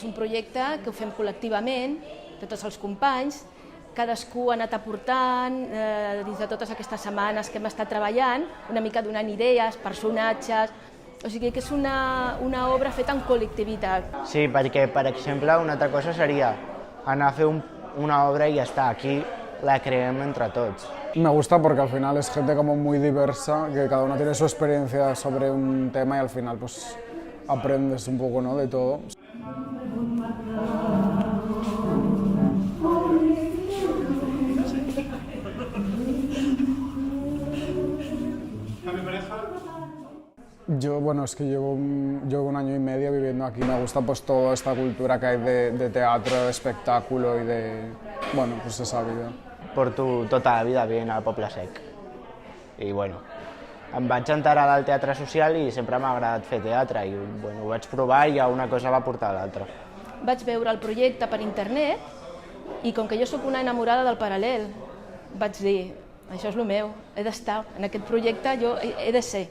un projecte que ho fem col·lectivament, tots els companys, cadascú ha anat aportant dins de totes aquestes setmanes que hem estat treballant, una mica donant idees, personatges, o sigui que és una obra feta en col·lectivitat. Sí, perquè, per exemple, una altra cosa seria anar a fer una obra y ya está, aquí la creemos entre todos. Me gusta porque al final es gente como muy diversa, que cada uno tiene su experiencia sobre un tema y al final pues aprendes un poco, ¿no?, de todo. Yo, bueno, es que llevo un año y medio viviendo aquí. Me gusta pues toda esta cultura que hay de teatro, de espectáculo y de, bueno, pues esa vida. Porto tota la vida vivint al Poble Sec. I bueno, em vaig enterar del teatre social i sempre m'ha agradat fer teatre i bueno, ho vaig provar i una cosa va portar a l'altra. Vaig veure el projecte per internet i com que jo sóc una enamorada del paral·lel, vaig dir, això és el meu, he d'estar en aquest projecte, jo he de ser.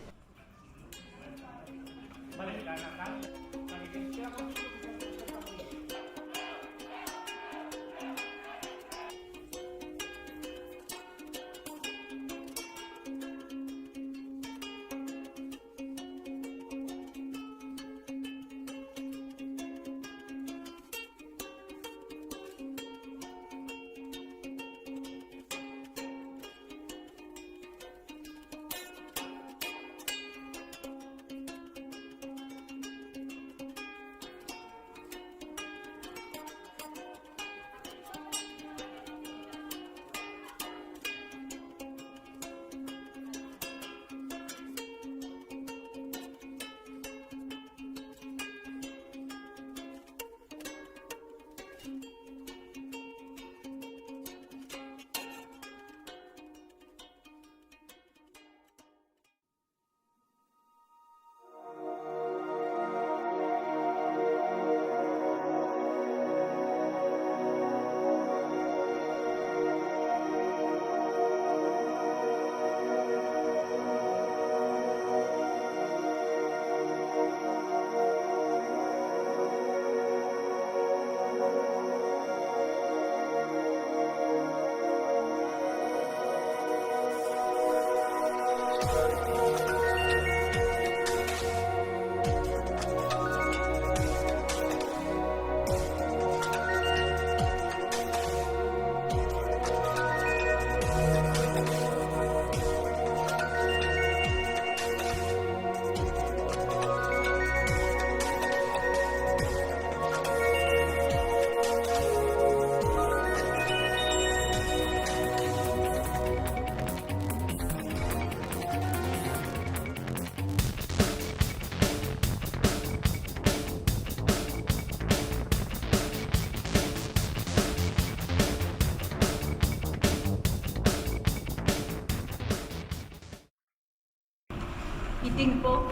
I tinc por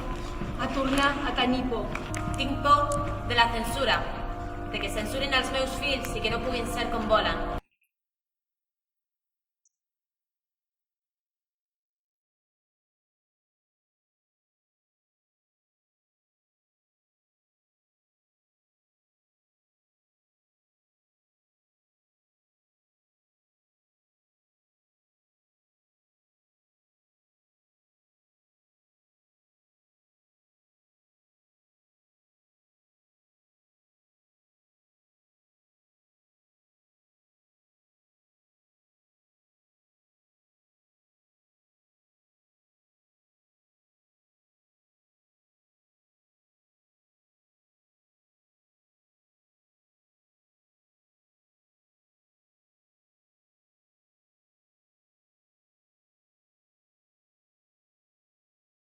a tornar a tenir por. Tinc por de la censura, de que censurin els meus fills i que no puguin ser com volen.